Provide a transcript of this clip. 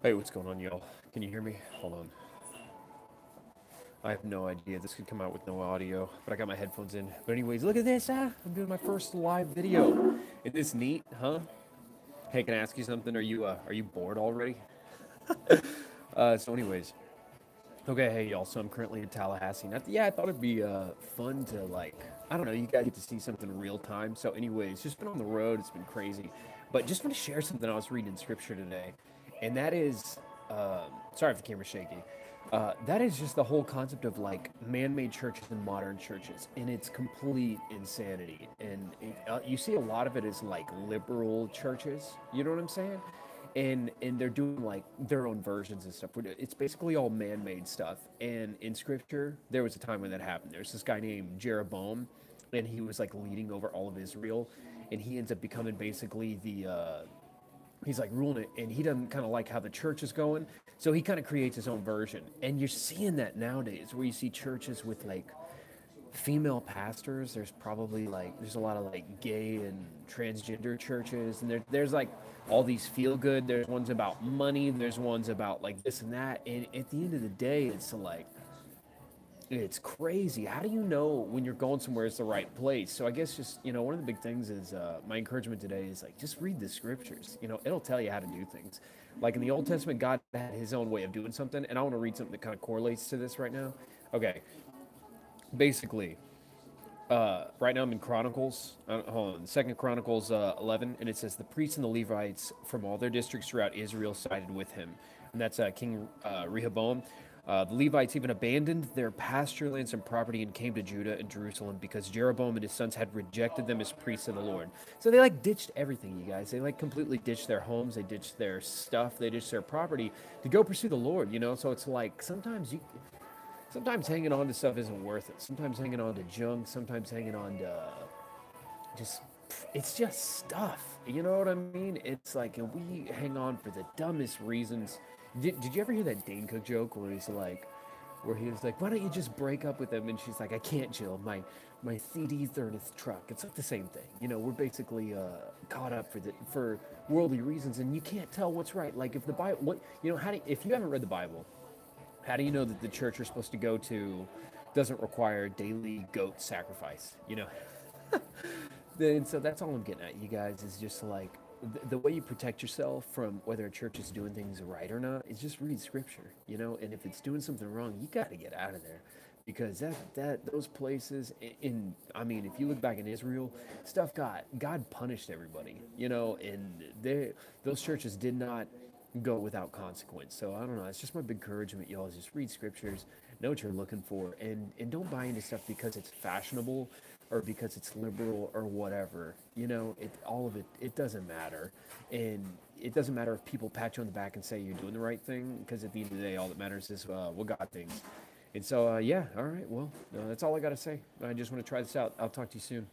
Hey, what's going on, y'all? Can you hear me? Hold on. I have no idea. This could come out with no audio, but I got my headphones in. But anyways, look at this, huh? I'm doing my first live video. Isn't this neat, huh? Hey, can I ask you something? Are you bored already? So anyways, okay, hey y'all. So I'm currently in Tallahassee. Yeah, I thought it'd be fun to I don't know, you guys get to see something real time. So anyways, just been on the road. It's been crazy, but just want to share something I was reading in scripture today, and that is, sorry if the camera's shaky. That is just the whole concept of like man-made churches and modern churches, and it's complete insanity. And you see a lot of it is like liberal churches. You know what I'm saying? And they're doing like their own versions and stuff. It's basically all man-made stuff. And in scripture, there was a time when that happened. There's this guy named Jeroboam, and he was like leading over all of Israel, and he ends up becoming basically the he's like ruling it, and he doesn't kind of like how the church is going, so he kind of creates his own version. And you're seeing that nowadays, where you see churches with like female pastors. There's probably like there's a lot of like gay and transgender churches, and there's like all these feel good. There's ones about money. There's ones about like this and that. And at the end of the day, it's crazy. How do you know when you're going somewhere is the right place? So I guess just one of the big things is my encouragement today is like just read the scriptures. It'll tell you how to do things. Like in the Old Testament, God had His own way of doing something, and I want to read something that kind of correlates to this right now. Okay, basically, right now I'm in Chronicles. Hold on, Second Chronicles 11, and it says the priests and the Levites from all their districts throughout Israel sided with him, and that's King Rehoboam. The Levites even abandoned their pasture lands and property and came to Judah and Jerusalem because Jeroboam and his sons had rejected them as priests of the Lord. So they like ditched everything, you guys. They like completely ditched their homes, they ditched their stuff, they ditched their property to go pursue the Lord. So it's like sometimes hanging on to stuff isn't worth it. Sometimes hanging on to junk, sometimes hanging on to just it's just stuff. You know what I mean? It's like, and we hang on for the dumbest reasons. Did you ever hear that Dane Cook joke where he was like, why don't you just break up with him? And she's like, I can't, Jill. My CDs are in his truck. It's like the same thing. We're basically caught up for worldly reasons, and you can't tell what's right. Like if the Bible, if you haven't read the Bible, how do you know that the church you're supposed to go to doesn't require daily goat sacrifice? And so that's all I'm getting at, you guys, is just like the way you protect yourself from whether a church is doing things right or not is just read scripture. And if it's doing something wrong, you got to get out of there. Because those places I mean, if you look back in Israel, God punished everybody, and those churches did not go without consequence. So I don't know. It's just my big encouragement, y'all, is just read scriptures, know what you're looking for, and don't buy into stuff because it's fashionable or because it's liberal or whatever. All of it doesn't matter, and it doesn't matter if people pat you on the back and say you're doing the right thing, because at the end of the day, all that matters is what God thinks. And so yeah, all right. Well, that's all I got to say. I just want to try this out. I'll talk to you soon.